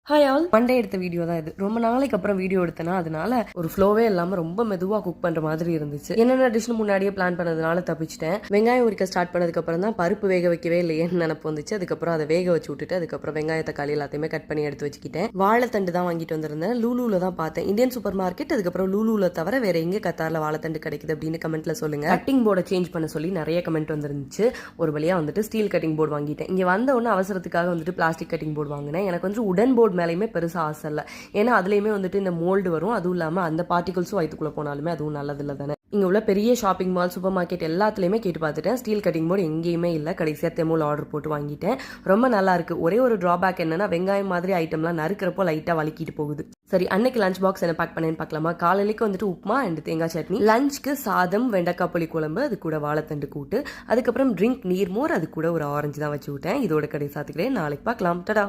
Hi all, Monday எடுத்த video தான் இது. ரொம்ப நாளைக்கு அப்புறம் வீடியோ எடுத்தேன்னா அதனால ஒரு ஃப்ளோவே இல்லாம ரொம்ப மெதுவா குக் பண்ற மாதிரி இருந்துச்சு. என்னென்ன டிஷ்னு முன்னாடியே பிளான் பண்ணதுனால தப்பிச்சிட்டேன். வெங்காயம் உரிக்க ஸ்டார்ட் பண்ணதுக்கு அப்புறம் தான் பருப்பு வேக வைக்கவே இல்லையேன்னு நினைப்பு வந்துச்சு. அதுக்கப்புறம் அதை வேக வச்சு விட்டுட்டு அதுக்கப்புறம் வெங்காய தக்காளி எல்லாத்தையுமே கட் பண்ணி எடுத்து வச்சுக்கிட்டேன். வாழைத்தண்டு தான் வாங்கிட்டு வந்திருந்தேன். லூலூல தான் பார்த்தேன். இந்தியன் சூப்பர் மார்க்கெட், அதுக்கப்புறம் லூலூல தவிர வேற எங்க கத்தார்ல வாழைத்தண்டு கிடைக்குது அப்படின்னு கமெண்ட்ல சொல்லுங்க. கட்டிங் போர்டை சேஞ்ச் பண்ண சொல்லி நிறைய கமெண்ட் வந்துருந்துச்சு. ஒரு வழியா வந்துட்டு ஸ்டீல் கட்டிங் போர்டு வாங்கிட்டேன். இங்க வந்த உடனே அவசரத்துக்காக வந்துட்டு பிளாஸ்டிக் கட்டிங் போர்டு வாங்கினேன். எனக்கு வந்து உடன் போர்டு மேலேயுமே பெருசா ஆசை இல்லை. ஏன்னா அதுலயுமே வந்துட்டு இந்த மோல்டு வரும். அதுவும் இல்லாம அந்த பார்ட்டிகல்ஸும் வயிற்றுக்குள்ள போனாலுமே அதுவும் நல்லதில்லை தானே. இங்க உள்ள பெரிய ஷாப்பிங் மால், சூப்பர் மார்க்கெட் எல்லாத்துலயுமே கேட்டு பார்த்துட்டேன். ஸ்டீல் கட்டிங் போர்டு எங்கேயுமே இல்லை. கடைசியா தெமோல் ஆர்டர் போட்டு வாங்கிட்டேன். ரொம்ப நல்லா இருக்கு. ஒரே ஒரு டிராபேக் என்னன்னா வெங்காயம் மாதிரி ஐட்டம்லாம் நறுக்கிறப்போ லைட்டா வலிக்கிட்டு போகுது. சரி, அன்னைக்கு லஞ்ச் பாக்ஸ் என்ன பேக் பண்ணேன்னு பார்க்கலாமா. காலையிலேக்கு வந்துட்டு உப்புமா அண்ட் தேங்காய் சட்னி. லஞ்சுக்கு சாதம், வெண்டைக்காய் புளி குழம்பு, அது கூட வாழைத்தண்டு கூட்டு, அதுக்கப்புறம் ட்ரிங்க் நீர்மோர், அது கூட ஒரு ஆரஞ்சு தான் வச்சு விட்டேன். இதோட கடை சாத்துக்கிறேன். நாளைக்கு பார்க்கலாம். டடா.